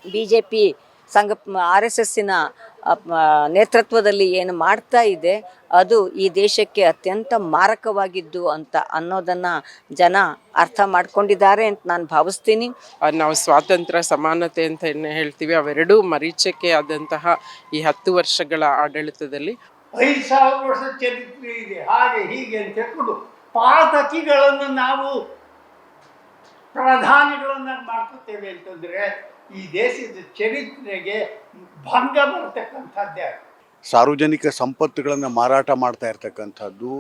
BJP ಸಂಘ RSSನ ನೇತೃತ್ವದಲ್ಲಿ ಏನು ಮಾಡ್ತಾ ಇದೆ ಅದು ಈ ದೇಶಕ್ಕೆ ಅತ್ಯಂತ ಮಾರಕವಾಗಿದ್ದು ಅಂತ ಅನ್ನೋದನ್ನು ಜನ ಅರ್ಥ ಮಾಡ್ಕೊಂಡಿದ್ದಾರೆ ಅಂತ ನಾನು ಭಾವಿಸ್ತೀನಿ. ನಾವು ಸ್ವಾತಂತ್ರ್ಯ ಸಮಾನತೆ ಅಂತ ಹೇಳ್ತೀವಿ, ಅವೆರಡೂ ಮರೀಚಿಕೆ ಆದಂತಹ ಈ 10 ವರ್ಷಗಳ ಆಡಳಿತದಲ್ಲಿ 5,000 ವರ್ಷ ಚರಿತ್ರೆ ಇದೆ ಹಾಗೆ ಹೀಗೆ ಅಂತ ಹೇಳ್ಕೊಂಡು ಪಾತಕಿಗಳನ್ನು ನಾವು ಪ್ರಧಾನಿಗಳನ್ನಾಗಿ ಮಾಡ್ಕೊತೇವೆ ಅಂತಂದರೆ ಈ ದೇಶದ ಚರಿತ್ರೆಗೆ ಭಂಗ ಬರ್ತಕ್ಕಂಥದ್ದೇ. ಸಾರ್ವಜನಿಕ ಸಂಪತ್ತುಗಳನ್ನು ಮಾರಾಟ ಮಾಡ್ತಾ ಇರ್ತಕ್ಕಂಥದ್ದು,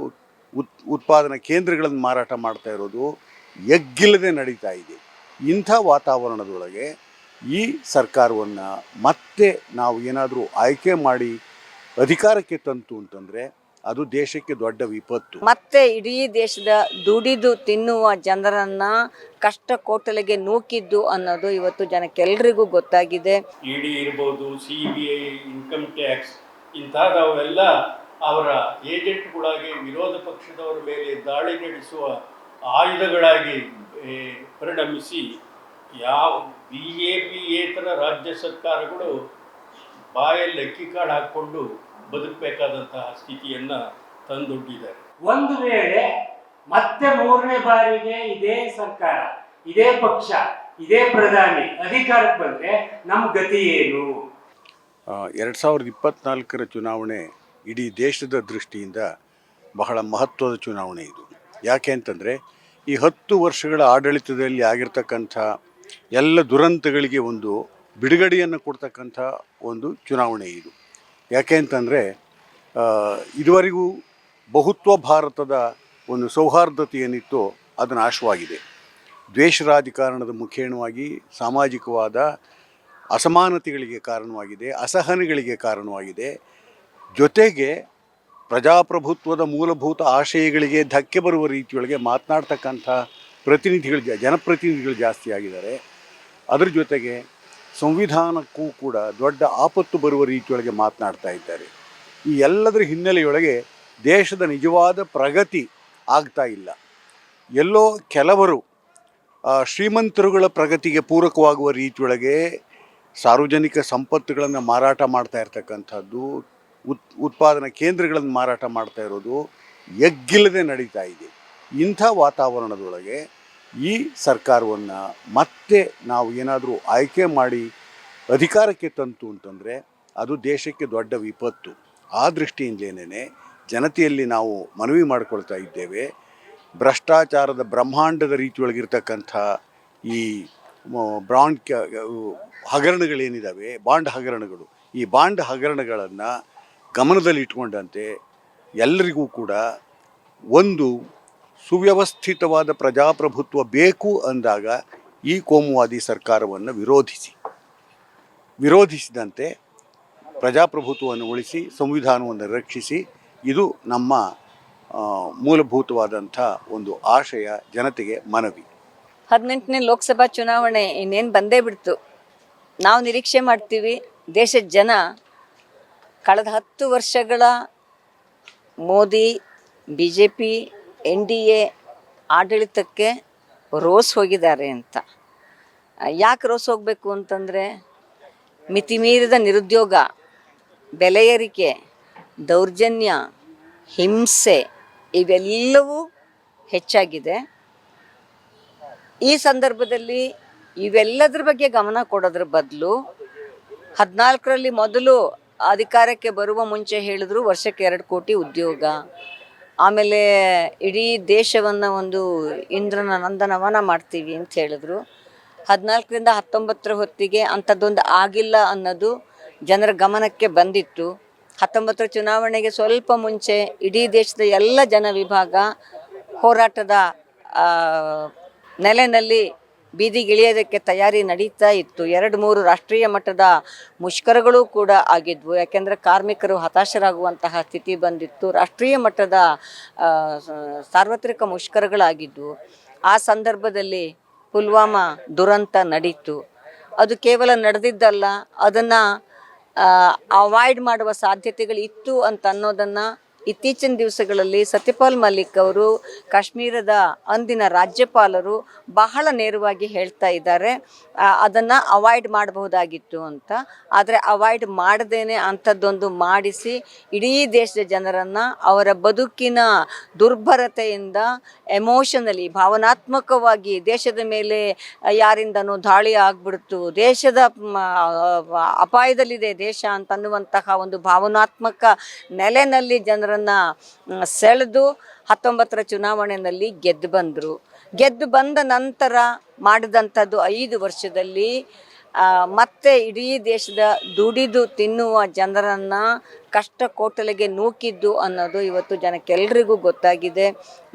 ಉತ್ಪಾದನಾ ಕೇಂದ್ರಗಳನ್ನು ಮಾರಾಟ ಮಾಡ್ತಾ ಇರೋದು ಎಗ್ಗಿಲ್ಲದೆ ನಡೀತಾ ಇದೆ. ಇಂಥ ವಾತಾವರಣದೊಳಗೆ ಈ ಸರ್ಕಾರವನ್ನು ಮತ್ತೆ ನಾವು ಏನಾದರೂ ಆಯ್ಕೆ ಮಾಡಿ ಅಧಿಕಾರಕ್ಕೆ ತಂತು ಅಂತಂದರೆ ಅದು ದೇಶಕ್ಕೆ ದೊಡ್ಡ ವಿಪತ್ತು. ಮತ್ತೆ ಇಡೀ ದೇಶದ ದುಡಿದು ತಿನ್ನುವ ಜನರನ್ನು ಕಷ್ಟ ಕೋಟಲೆಗೆ ನೂಕಿದ್ದು ಅನ್ನೋದು ಇವತ್ತು ಜನಕ್ಕೆಲ್ಲರಿಗೂ ಗೊತ್ತಾಗಿದೆ. ಇಡಿ ಇರ್ಬೋದು, CBI, ಇನ್ಕಮ್ ಟ್ಯಾಕ್ಸ್ ಇಂಥವೆಲ್ಲ ಅವರ ಏಜೆಂಟ್ಗಳಾಗಿ ವಿರೋಧ ಪಕ್ಷದವರ ಮೇಲೆ ದಾಳಿ ನಡೆಸುವ ಆಯುಧಗಳಾಗಿ ಪರಿಣಮಿಸಿ ಯಾವ BJP-ಯೇತರ ರಾಜ್ಯ ಸರ್ಕಾರಗಳು ಬಾಯಲ್ಲಿ ಅಕ್ಕಿ ಕಾಳು ಹಾಕ್ಕೊಂಡು ಬದುಕಬೇಕಾದಂತಹ ಸ್ಥಿತಿಯನ್ನು ತಂದೊಡ್ಡಿದ್ದಾರೆ. ಒಂದು ವೇಳೆ ಮತ್ತೆ 3ನೇ ಬಾರಿಗೆ ಇದೇ ಸರ್ಕಾರ, ಇದೇ ಪಕ್ಷ, ಇದೇ ಪ್ರಧಾನಿ ಅಧಿಕಾರಕ್ಕೆ ಬಂದರೆ ನಮ್ಮ ಗತಿ ಏನು? 2024ರ ಚುನಾವಣೆ ಇಡೀ ದೇಶದ ದೃಷ್ಟಿಯಿಂದ ಬಹಳ ಮಹತ್ವದ ಚುನಾವಣೆ ಇದು. ಯಾಕೆ ಅಂತಂದರೆ ಈ 10 ವರ್ಷಗಳ ಆಡಳಿತದಲ್ಲಿ ಆಗಿರ್ತಕ್ಕಂಥ ಎಲ್ಲ ದುರಂತಗಳಿಗೆ ಒಂದು ಬಿಡುಗಡೆಯನ್ನು ಕೊಡ್ತಕ್ಕಂಥ ಒಂದು ಚುನಾವಣೆ ಇದು. ಯಾಕೆ ಅಂತಂದರೆ ಇದುವರೆಗೂ ಬಹುತ್ವ ಭಾರತದ ಒಂದು ಸೌಹಾರ್ದತೆ ಏನಿತ್ತು ಅದು ನಾಶವಾಗಿದೆ. ದ್ವೇಷ ರಾಜಕಾರಣದ ಮುಖೇಣವಾಗಿ ಸಾಮಾಜಿಕವಾದ ಅಸಮಾನತೆಗಳಿಗೆ ಕಾರಣವಾಗಿದೆ, ಅಸಹನೆಗಳಿಗೆ ಕಾರಣವಾಗಿದೆ. ಜೊತೆಗೆ ಪ್ರಜಾಪ್ರಭುತ್ವದ ಮೂಲಭೂತ ಆಶಯಗಳಿಗೆ ಧಕ್ಕೆ ಬರುವ ರೀತಿಯೊಳಗೆ ಮಾತನಾಡ್ತಕ್ಕಂಥ ಜನಪ್ರತಿನಿಧಿಗಳು ಜಾಸ್ತಿ ಆಗಿದ್ದಾರೆ. ಅದರ ಜೊತೆಗೆ ಸಂವಿಧಾನಕ್ಕೂ ಕೂಡ ದೊಡ್ಡ ಆಪತ್ತು ಬರುವ ರೀತಿಯೊಳಗೆ ಮಾತನಾಡ್ತಾ ಇದ್ದಾರೆ. ಈ ಎಲ್ಲದರ ಹಿನ್ನೆಲೆಯೊಳಗೆ ದೇಶದ ನಿಜವಾದ ಪ್ರಗತಿ ಆಗ್ತಾ ಇಲ್ಲ. ಎಲ್ಲೋ ಕೆಲವರು ಶ್ರೀಮಂತರುಗಳ ಪ್ರಗತಿಗೆ ಪೂರಕವಾಗುವ ರೀತಿಯೊಳಗೆ ಸಾರ್ವಜನಿಕ ಸಂಪತ್ತುಗಳನ್ನು ಮಾರಾಟ ಮಾಡ್ತಾ ಇರ್ತಕ್ಕಂಥದ್ದು, ಉತ್ಪಾದನಾ ಕೇಂದ್ರಗಳನ್ನು ಮಾರಾಟ ಮಾಡ್ತಾ ಇರೋದು ಎಗ್ಗಿಲ್ಲದೆ ನಡೀತಾ ಇದೆ. ಇಂಥ ವಾತಾವರಣದೊಳಗೆ ಈ ಸರ್ಕಾರವನ್ನು ಮತ್ತೆ ನಾವು ಏನಾದರೂ ಆಯ್ಕೆ ಮಾಡಿ ಅಧಿಕಾರಕ್ಕೆ ತಂತು ಅಂತಂದರೆ ಅದು ದೇಶಕ್ಕೆ ದೊಡ್ಡ ವಿಪತ್ತು. ಆ ದೃಷ್ಟಿಯಿಂದಲೇ ಜನತೆಯಲ್ಲಿ ನಾವು ಮನವಿ ಮಾಡಿಕೊಳ್ತಾ ಇದ್ದೇವೆ. ಭ್ರಷ್ಟಾಚಾರದ ಬ್ರಹ್ಮಾಂಡದ ರೀತಿಯೊಳಗಿರ್ತಕ್ಕಂಥ ಈ ಹಗರಣಗಳೇನಿದ್ದಾವೆ, ಬಾಂಡ್ ಹಗರಣಗಳು, ಈ ಬಾಂಡ್ ಹಗರಣಗಳನ್ನು ಗಮನದಲ್ಲಿಟ್ಕೊಂಡಂತೆ ಎಲ್ಲರಿಗೂ ಕೂಡ ಒಂದು ಸುವ್ಯವಸ್ಥಿತವಾದ ಪ್ರಜಾಪ್ರಭುತ್ವ ಬೇಕು ಅಂದಾಗ ಈ ಕೋಮುವಾದಿ ಸರ್ಕಾರವನ್ನು ವಿರೋಧಿಸಿದಂತೆ ಪ್ರಜಾಪ್ರಭುತ್ವವನ್ನು ಉಳಿಸಿ ಸಂವಿಧಾನವನ್ನು ರಕ್ಷಿಸಿ, ಇದು ನಮ್ಮ ಮೂಲಭೂತವಾದಂಥ ಒಂದು ಆಶಯ. ಜನತೆಗೆ ಮನವಿ. 18ನೇ ಲೋಕಸಭಾ ಚುನಾವಣೆ ಇನ್ನೇನು ಬಂದೇ ಬಿಡ್ತು. ನಾವು ನಿರೀಕ್ಷೆ ಮಾಡ್ತೀವಿ ದೇಶದ ಜನ ಕಳೆದ 10 ವರ್ಷಗಳ ಮೋದಿ BJP NDA ಆಡಳಿತಕ್ಕೆ ರೋಸ್ ಹೋಗಿದ್ದಾರೆ ಅಂತ. ಯಾಕೆ ರೋಸ್ ಹೋಗಬೇಕು ಅಂತಂದರೆ ಮಿತಿಮೀರಿದ ನಿರುದ್ಯೋಗ, ಬೆಲೆ ಏರಿಕೆ, ದೌರ್ಜನ್ಯ, ಹಿಂಸೆ ಇವೆಲ್ಲವೂ ಹೆಚ್ಚಾಗಿದೆ. ಈ ಸಂದರ್ಭದಲ್ಲಿ ಇವೆಲ್ಲದ್ರ ಬಗ್ಗೆ ಗಮನ ಕೊಡೋದ್ರ ಬದಲು 14ರಲ್ಲಿ ಮೊದಲು ಅಧಿಕಾರಕ್ಕೆ ಬರುವ ಮುಂಚೆ ಹೇಳಿದ್ರು ವರ್ಷಕ್ಕೆ 2 ಕೋಟಿ ಉದ್ಯೋಗ, ಆಮೇಲೆ ಇಡೀ ದೇಶವನ್ನು ಒಂದು ಇಂದ್ರನ ನಂದನವನ ಮಾಡ್ತೀವಿ ಅಂತ ಹೇಳಿದ್ರು. 14ರಿಂದ 19 ಹೊತ್ತಿಗೆ ಅಂಥದ್ದೊಂದು ಆಗಿಲ್ಲ ಅನ್ನೋದು ಜನರ ಗಮನಕ್ಕೆ ಬಂದಿತ್ತು. 19 ಚುನಾವಣೆಗೆ ಸ್ವಲ್ಪ ಮುಂಚೆ ಇಡೀ ದೇಶದ ಎಲ್ಲ ಜನ ವಿಭಾಗ ಹೋರಾಟದ ನೆಲೆಯಲ್ಲಿ ಬೀದಿಗಿಳಿಯೋದಕ್ಕೆ ತಯಾರಿ ನಡೀತಾ ಇತ್ತು. 2-3 ರಾಷ್ಟ್ರೀಯ ಮಟ್ಟದ ಮುಷ್ಕರಗಳು ಕೂಡ ಆಗಿದ್ವು. ಯಾಕೆಂದರೆ ಕಾರ್ಮಿಕರು ಹತಾಶರಾಗುವಂತಹ ಸ್ಥಿತಿ ಬಂದಿತ್ತು. ರಾಷ್ಟ್ರೀಯ ಮಟ್ಟದ ಸಾರ್ವತ್ರಿಕ ಮುಷ್ಕರಗಳಾಗಿದ್ವು. ಆ ಸಂದರ್ಭದಲ್ಲಿ ಪುಲ್ವಾಮಾ ದುರಂತ ನಡೀತು. ಅದು ಕೇವಲ ನಡೆದಿದ್ದಲ್ಲ, ಅದನ್ನು ಅವಾಯ್ಡ್ ಮಾಡುವ ಸಾಧ್ಯತೆಗಳಿತ್ತು ಅಂತ ಅನ್ನೋದನ್ನು ಇತ್ತೀಚಿನ ದಿವಸಗಳಲ್ಲಿ ಸತ್ಯಪಾಲ್ ಮಲಿಕ್ ಅವರು ಕಾಶ್ಮೀರದ ಅಂದಿನ ರಾಜ್ಯಪಾಲರು ಬಹಳ ನೇರವಾಗಿ ಹೇಳ್ತಾ ಇದ್ದಾರೆ, ಅದನ್ನು ಅವಾಯ್ಡ್ ಮಾಡಬಹುದಾಗಿತ್ತು ಅಂತ. ಆದರೆ ಅವಾಯ್ಡ್ ಮಾಡದೇನೆ ಅಂಥದ್ದೊಂದು ಮಾಡಿಸಿ ಇಡೀ ದೇಶದ ಜನರನ್ನು ಅವರ ಬದುಕಿನ ದುರ್ಭರತೆಯಿಂದ ಎಮೋಷನಲಿ ಭಾವನಾತ್ಮಕವಾಗಿ ದೇಶದ ಮೇಲೆ ಯಾರಿಂದನೂ ದಾಳಿ ಆಗ್ಬಿಡ್ತು, ದೇಶದ ಅಪಾಯದಲ್ಲಿದೆ ದೇಶ ಅಂತನ್ನುವಂತಹ ಒಂದು ಭಾವನಾತ್ಮಕ ನೆಲೆಯಲ್ಲಿ ಜನರನ್ನು ಸೆಳೆದು 19ರ ಚುನಾವಣೆಯಲ್ಲಿ ಗೆದ್ದು ಬಂದ ನಂತರ ಮಾಡಿದಂಥದ್ದು 5 ವರ್ಷದಲ್ಲಿ ಮತ್ತೆ ಇಡೀ ದೇಶದ ದುಡಿದು ತಿನ್ನುವ ಜನರನ್ನು ಕಷ್ಟ ಕೋಟಲೆಗೆ ನೂಕಿದ್ದು ಅನ್ನೋದು ಇವತ್ತು ಜನಕ್ಕೆಲ್ರಿಗೂ ಗೊತ್ತಾಗಿದೆ.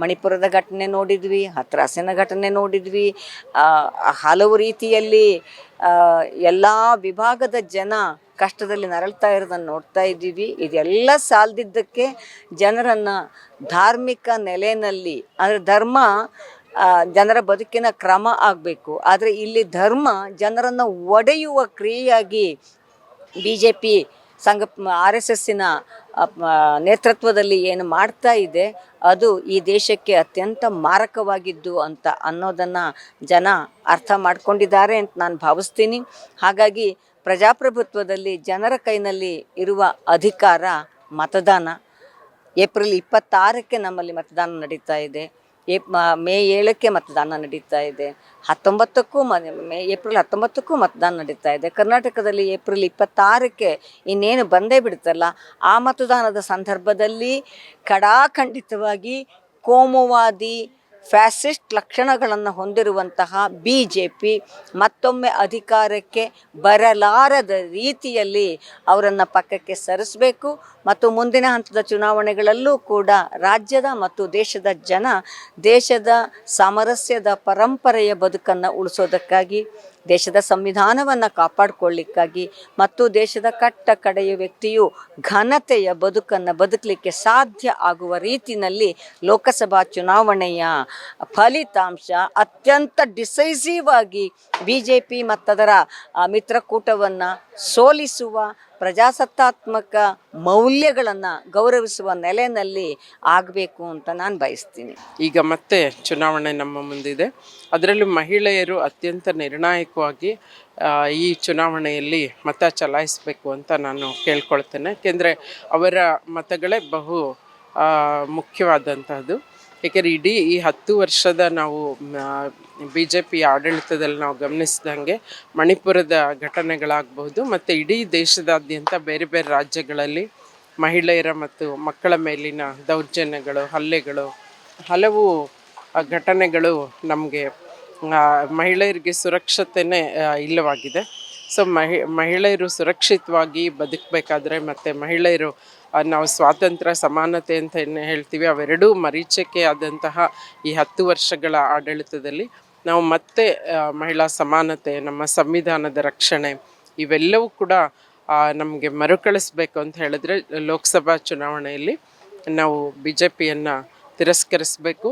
ಮಣಿಪುರದ ಘಟನೆ ನೋಡಿದ್ವಿ, ಹತ್ರಾಸಿನ ಘಟನೆ ನೋಡಿದ್ವಿ, ಹಲವು ರೀತಿಯಲ್ಲಿ ಎಲ್ಲ ವಿಭಾಗದ ಜನ ಕಷ್ಟದಲ್ಲಿ ನರಳ್ತಾ ಇರೋದನ್ನು ನೋಡ್ತಾ ಇದ್ದೀವಿ. ಇದೆಲ್ಲ ಸಾಲದಿದ್ದಕ್ಕೆ ಜನರನ್ನು ಧಾರ್ಮಿಕ ನೆಲೆಯಲ್ಲಿ, ಅಂದರೆ ಧರ್ಮ ಜನರ ಬದುಕಿನ ಕ್ರಮ ಆಗಬೇಕು, ಆದರೆ ಇಲ್ಲಿ ಧರ್ಮ ಜನರನ್ನು ಒಡೆಯುವ ಕ್ರಿಯೆಯಾಗಿ BJP RSSನ ನೇತೃತ್ವದಲ್ಲಿ ಏನು ಮಾಡ್ತಾ ಇದೆ ಅದು ಈ ದೇಶಕ್ಕೆ ಅತ್ಯಂತ ಮಾರಕವಾಗಿದ್ದು ಅಂತ ಅನ್ನೋದನ್ನು ಜನ ಅರ್ಥ ಮಾಡ್ಕೊಂಡಿದ್ದಾರೆ ಅಂತ ನಾನು ಭಾವಿಸ್ತೀನಿ. ಹಾಗಾಗಿ ಪ್ರಜಾಪ್ರಭುತ್ವದಲ್ಲಿ ಜನರ ಕೈನಲ್ಲಿ ಇರುವ ಅಧಿಕಾರ ಮತದಾನ. ಏಪ್ರಿಲ್ 26ಕ್ಕೆ ನಮ್ಮಲ್ಲಿ ಮತದಾನ ನಡೀತಾ ಇದೆ, ಮೇ 7ಕ್ಕೆ ಮತದಾನ ನಡೀತಾ ಇದೆ, ಏಪ್ರಿಲ್ 19ಕ್ಕೂ ಮತದಾನ ನಡೀತಾ ಇದೆ. ಕರ್ನಾಟಕದಲ್ಲಿ ಏಪ್ರಿಲ್ 26ಕ್ಕೆ ಇನ್ನೇನು ಬಂದೇ ಬಿಡುತ್ತಲ್ಲ, ಆ ಮತದಾನದ ಸಂದರ್ಭದಲ್ಲಿ ಖಡಾಖಂಡಿತವಾಗಿ ಕೋಮುವಾದಿ ಫ್ಯಾಸಿಸ್ಟ್ ಲಕ್ಷಣಗಳನ್ನು ಹೊಂದಿರುವಂತಹ BJP ಮತ್ತೊಮ್ಮೆ ಅಧಿಕಾರಕ್ಕೆ ಬರಲಾರದ ರೀತಿಯಲ್ಲಿ ಅವರನ್ನು ಪಕ್ಕಕ್ಕೆ ಸರಿಸಬೇಕು. ಮತ್ತು ಮುಂದಿನ ಹಂತದ ಚುನಾವಣೆಗಳಲ್ಲೂ ಕೂಡ ರಾಜ್ಯದ ಮತ್ತು ದೇಶದ ಜನ ದೇಶದ ಸಾಮರಸ್ಯದ ಪರಂಪರೆಯ ಬದುಕನ್ನು ಉಳಿಸೋದಕ್ಕಾಗಿ, ದೇಶದ ಸಂವಿಧಾನವನ್ನು ಕಾಪಾಡಿಕೊಳ್ಳಿಕ್ಕಾಗಿ ಮತ್ತು ದೇಶದ ಕಡೆಯ ವ್ಯಕ್ತಿಯು ಘನತೆಯ ಬದುಕನ್ನು ಬದುಕಲಿಕ್ಕೆ ಸಾಧ್ಯ ಆಗುವ ರೀತಿಯಲ್ಲಿ ಲೋಕಸಭಾ ಚುನಾವಣೆಯ ಫಲಿತಾಂಶ ಅತ್ಯಂತ ಡಿಸೈಸಿವ್ ಆಗಿ BJP ಮತ್ತದರ ಮಿತ್ರಕೂಟವನ್ನು ಸೋಲಿಸುವ, ಪ್ರಜಾಸತ್ತಾತ್ಮಕ ಮೌಲ್ಯಗಳನ್ನು ಗೌರವಿಸುವ ನೆಲೆಯಲ್ಲಿ ಆಗಬೇಕು ಅಂತ ನಾನು ಬಯಸ್ತೀನಿ. ಈಗ ಮತ್ತೆ ಚುನಾವಣೆ ನಮ್ಮ ಮುಂದಿದೆ, ಅದರಲ್ಲೂ ಮಹಿಳೆಯರು ಅತ್ಯಂತ ನಿರ್ಣಾಯಕವಾಗಿ ಈ ಚುನಾವಣೆಯಲ್ಲಿ ಮತ ಚಲಾಯಿಸಬೇಕು ಅಂತ ನಾನು ಕೇಳ್ಕೊಳ್ತೇನೆ. ಏಕೆಂದರೆ ಅವರ ಮತಗಳೇ ಬಹು ಮುಖ್ಯವಾದಂಥದ್ದು. ಏಕೆಂದರೆ ಇಡೀ ಈ 10 ವರ್ಷದ ನಾವು BJP ಆಡಳಿತದಲ್ಲಿ ನಾವು ಗಮನಿಸಿದಂಗೆ ಮಣಿಪುರದ ಘಟನೆಗಳಾಗಬಹುದು ಮತ್ತು ಇಡೀ ದೇಶದಾದ್ಯಂತ ಬೇರೆ ಬೇರೆ ರಾಜ್ಯಗಳಲ್ಲಿ ಮಹಿಳೆಯರ ಮತ್ತು ಮಕ್ಕಳ ಮೇಲಿನ ದೌರ್ಜನ್ಯಗಳು, ಹಲ್ಲೆಗಳು, ಹಲವು ಘಟನೆಗಳು ನಮಗೆ ಮಹಿಳೆಯರಿಗೆ ಸುರಕ್ಷತೆಯೇ ಇಲ್ಲವಾಗಿದೆ. ಸೊ ಮಹಿಳೆಯರು ಸುರಕ್ಷಿತವಾಗಿ ಬದುಕಬೇಕಾದ್ರೆ ಮತ್ತು ಮಹಿಳೆಯರು ನಾವು ಸ್ವಾತಂತ್ರ್ಯ ಸಮಾನತೆ ಅಂತ ಏನು ಹೇಳ್ತೀವಿ ಅವೆರಡೂ ಮರೀಚಿಕೆ ಆದಂತಹ ಈ 10 ವರ್ಷಗಳ ಆಡಳಿತದಲ್ಲಿ ನಾವು ಮತ್ತೆ ಮಹಿಳಾ ಸಮಾನತೆ, ನಮ್ಮ ಸಂವಿಧಾನದ ರಕ್ಷಣೆ ಇವೆಲ್ಲವೂ ಕೂಡ ನಮಗೆ ಮರುಕಳಿಸ್ಬೇಕು ಅಂತ ಹೇಳಿದ್ರೆ ಲೋಕಸಭಾ ಚುನಾವಣೆಯಲ್ಲಿ ನಾವು BJPಯನ್ನು ತಿರಸ್ಕರಿಸಬೇಕು.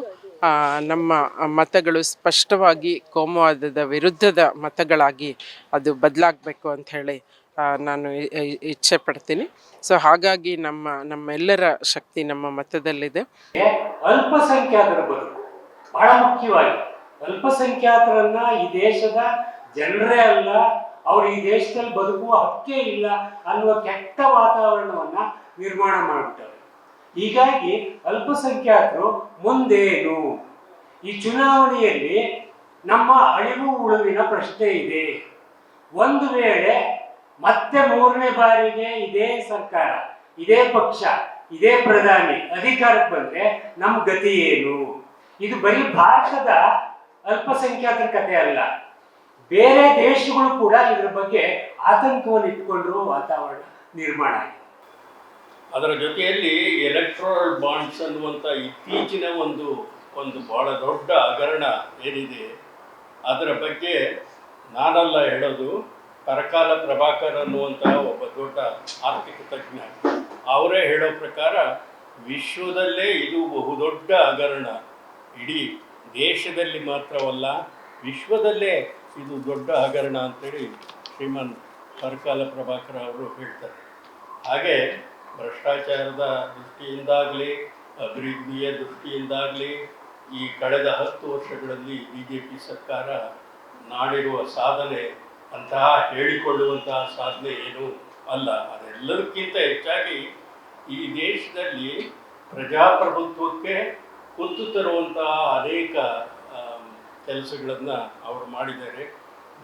ನಮ್ಮ ಮತಗಳು ಸ್ಪಷ್ಟವಾಗಿ ಕೋಮುವಾದದ ವಿರುದ್ಧದ ಮತಗಳಾಗಿ ಅದು ಬದಲಾಗಬೇಕು ಅಂತ ಹೇಳಿ ನಾನು ಇಚ್ಛೆ ಪಡ್ತೀನಿ. ಸೊ ಹಾಗಾಗಿ ನಮ್ಮೆಲ್ಲರ ಶಕ್ತಿ ನಮ್ಮ ಮತದಲ್ಲಿದೆ. ಅಲ್ಪಸಂಖ್ಯಾತರ ಬದುಕು ಬಹಳ ಮುಖ್ಯವಾಗಿ, ಅಲ್ಪಸಂಖ್ಯಾತರನ್ನ ಈ ದೇಶದ ಜನರೇ ಅಲ್ಲ, ಅವರು ಈ ದೇಶದಲ್ಲಿ ಬದುಕುವ ಹಕ್ಕೇ ಇಲ್ಲ ಅನ್ನುವ ಕೆಟ್ಟ ವಾತಾವರಣವನ್ನ ನಿರ್ಮಾಣ ಮಾಡಿಬಿಟ್ಟರು. ಹೀಗಾಗಿ ಅಲ್ಪಸಂಖ್ಯಾತರು ಮುಂದೇನು, ಈ ಚುನಾವಣೆಯಲ್ಲಿ ನಮ್ಮ ಅಳಿವು ಉಳುವಿನ ಪ್ರಶ್ನೆ ಇದೆ. ಒಂದು ವೇಳೆ ಮತ್ತೆ 3ನೇ ಬಾರಿಗೆ ಇದೇ ಸರ್ಕಾರ, ಇದೇ ಪಕ್ಷ, ಇದೇ ಪ್ರಧಾನಿ ಅಧಿಕಾರಕ್ಕೆ ಬಂದ್ರೆ ನಮ್ಮ ಗತಿ ಏನು? ಇದು ಬರೀ ಭಾರತದ ಅಲ್ಪಸಂಖ್ಯಾತರ ಕಥೆ ಅಲ್ಲ, ಬೇರೆ ದೇಶಗಳು ಕೂಡ ಇದರ ಬಗ್ಗೆ ಆತಂಕವನ್ನು ಇಟ್ಕೊಂಡಿರುವ ವಾತಾವರಣ ನಿರ್ಮಾಣ ಆಗಿದೆ. ಅದರ ಜೊತೆಯಲ್ಲಿ ಎಲೆಕ್ಟ್ರಲ್ ಬಾಂಡ್ಸ್ ಅನ್ನುವಂಥ ಇತ್ತೀಚಿನ ಒಂದು ಬಹಳ ದೊಡ್ಡ ಹಗರಣ ಏನಿದೆ ಅದರ ಬಗ್ಗೆ ನಾನಲ್ಲ ಹೇಳೋದು, ಪರಕಾಲ ಪ್ರಭಾಕರ್ ಅನ್ನುವಂತಹ ಒಬ್ಬ ದೊಡ್ಡ ಆರ್ಥಿಕ ತಜ್ಞ ಅವರೇ ಹೇಳೋ ಪ್ರಕಾರ ವಿಶ್ವದಲ್ಲೇ ಇದು ಬಹುದೊಡ್ಡ ಹಗರಣ. ಇಡೀ ದೇಶದಲ್ಲಿ ಮಾತ್ರವಲ್ಲ ವಿಶ್ವದಲ್ಲೇ ಇದು ದೊಡ್ಡ ಹಗರಣ ಅಂತೇಳಿ ಶ್ರೀಮಾನ್ ಪರಕಾಲ ಪ್ರಭಾಕರ್ ಅವರು ಹೇಳ್ತಾರೆ. ಹಾಗೆ ಭ್ರಷ್ಟಾಚಾರದ ದೃಷ್ಟಿಯಿಂದಾಗಲಿ ಅಭಿವೃದ್ಧಿಯ ದೃಷ್ಟಿಯಿಂದಾಗಲಿ ಈ ಕಳೆದ 10 ವರ್ಷಗಳಲ್ಲಿ ಬಿ ಜೆ ಪಿ ಸರ್ಕಾರ ಮಾಡಿರುವ ಸಾಧನೆ ಅಂತಹ ಹೇಳಿಕೊಳ್ಳುವಂತಹ ಸಾಧನೆ ಏನೂ ಅಲ್ಲ. ಅದೆಲ್ಲದಕ್ಕಿಂತ ಹೆಚ್ಚಾಗಿ ಈ ದೇಶದಲ್ಲಿ ಪ್ರಜಾಪ್ರಭುತ್ವಕ್ಕೆ ಕುತ್ತು ತರುವಂತಹ ಅನೇಕ ಕೆಲಸಗಳನ್ನು ಅವರು ಮಾಡಿದ್ದಾರೆ.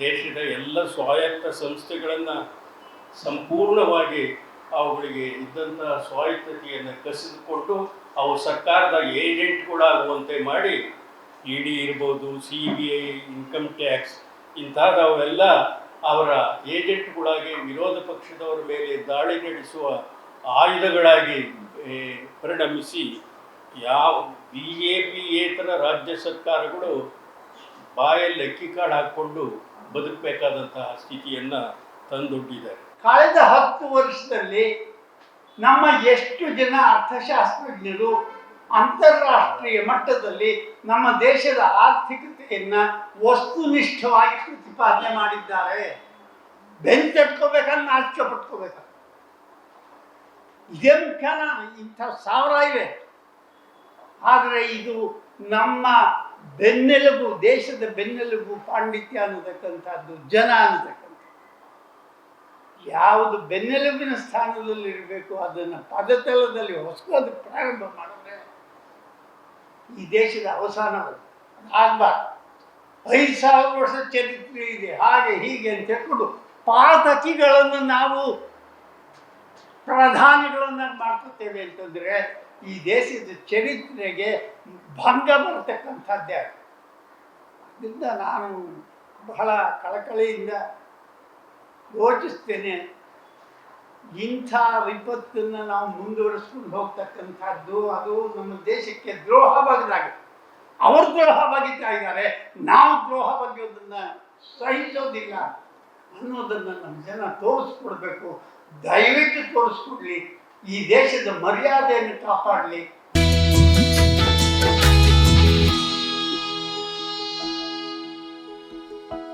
ದೇಶದ ಎಲ್ಲ ಸ್ವಾಯತ್ತ ಸಂಸ್ಥೆಗಳನ್ನು ಸಂಪೂರ್ಣವಾಗಿ ಅವುಗಳಿಗೆ ಇದ್ದಂತಹ ಸ್ವಾಯತ್ತತೆಯನ್ನು ಕಸಿದುಕೊಂಡು ಅವು ಸರ್ಕಾರದ ಏಜೆಂಟ್ಗಳಾಗುವಂತೆ ಮಾಡಿ ಇ ಡಿ ಇರ್ಬೋದು, CBI, ಇನ್ಕಮ್ ಟ್ಯಾಕ್ಸ್ ಇಂಥದ್ದವೆಲ್ಲ ಅವರ ಏಜೆಂಟ್ಗಳಾಗಿ ವಿರೋಧ ಪಕ್ಷದವರ ಮೇಲೆ ದಾಳಿ ನಡೆಸುವ ಆಯುಧಗಳಾಗಿ ಪರಿಣಮಿಸಿ ಯಾವ BJP-ಯೇತರ ರಾಜ್ಯ ಸರ್ಕಾರಗಳು ಬಾಯಲ್ಲಿ ಅಕ್ಕಿ ಕಾಳು ಹಾಕ್ಕೊಂಡು ಬದುಕಬೇಕಾದಂತಹ ಸ್ಥಿತಿಯನ್ನು ತಂದೊಡ್ಡಿದ್ದಾರೆ. ಕಳೆದ 10 ವರ್ಷದಲ್ಲಿ ನಮ್ಮ ಎಷ್ಟು ಜನ ಅರ್ಥಶಾಸ್ತ್ರಜ್ಞರು ಅಂತಾರಾಷ್ಟ್ರೀಯ ಮಟ್ಟದಲ್ಲಿ ನಮ್ಮ ದೇಶದ ಆರ್ಥಿಕತೆಯನ್ನು ವಸ್ತುನಿಷ್ಠವಾಗಿ ಪ್ರತಿಪಾದನೆ ಮಾಡಿದ್ದಾರೆ. ಬೆನ್ನು ತಟ್ಕೋಬೇಕಂದ್ರೆ ನಾಚಿಕೆ ಪಟ್ಕೋಬೇಕು. ಇದೇ ಮುಖ್ಯನ? ಇಂಥ 1000 ಇವೆ. ಆದರೆ ಇದು ನಮ್ಮ ಬೆನ್ನೆಲುಬು, ದೇಶದ ಬೆನ್ನೆಲುಬು ಪಾಂಡಿತ್ಯ ಅನ್ನತಕ್ಕಂಥದ್ದು, ಜನ ಅನ್ನತಕ್ಕಂಥದ್ದು. ಯಾವುದು ಬೆನ್ನೆಲುಬಿನ ಸ್ಥಾನದಲ್ಲಿ ಇರಬೇಕು ಅದನ್ನು ಪದತಲದಲ್ಲಿ ಹೊಸದು ಪ್ರಾರಂಭ ಮಾಡಿದ್ರೆ ಈ ದೇಶದ ಅವಸಾನ ಆಗಬಾರ್ದು. 5000 ವರ್ಷ ಚರಿತ್ರೆ ಇದೆ, ಹಾಗೆ ಹೀಗೆ ಅಂತ ಹೇಳ್ಕೊಂಡು ಪಾತಕಿಗಳನ್ನು ನಾವು ಪ್ರಧಾನಿಗಳನ್ನಾಗಿ ಮಾಡ್ಕೊತೇವೆ ಅಂತಂದರೆ ಈ ದೇಶದ ಚರಿತ್ರೆಗೆ ಭಂಗ ಬರತಕ್ಕಂಥದ್ದೇ. ಅದರಿಂದ ನಾನು ಬಹಳ ಕಳಕಳಿಯಿಂದ ಯೋಚಿಸ್ತೇನೆ. ಇಂಥ ವಿಪತ್ತನ್ನು ನಾವು ಮುಂದುವರಿಸ್ಕೊಂಡು ಹೋಗ್ತಕ್ಕಂಥದ್ದು ಅದು ನಮ್ಮ ದೇಶಕ್ಕೆ ದ್ರೋಹ ಬಗೆದಾಗಿದೆ. ಅವರು ದ್ರೋಹ ಬಗೆತಾ ಇದ್ದಾರೆ, ನಾವು ದ್ರೋಹ ಬಗೆಯೋದನ್ನು ಸಹಿಸೋದಿಲ್ಲ ಅನ್ನೋದನ್ನು ನಮ್ಮ ಜನ ತೋರಿಸ್ಕೊಡ್ಬೇಕು. ದಯವಿಟ್ಟು ತೋರಿಸ್ಕೊಡ್ಲಿ. ಈ ದೇಶದ ಮರ್ಯಾದೆಯನ್ನು ಕಾಪಾಡಲಿ.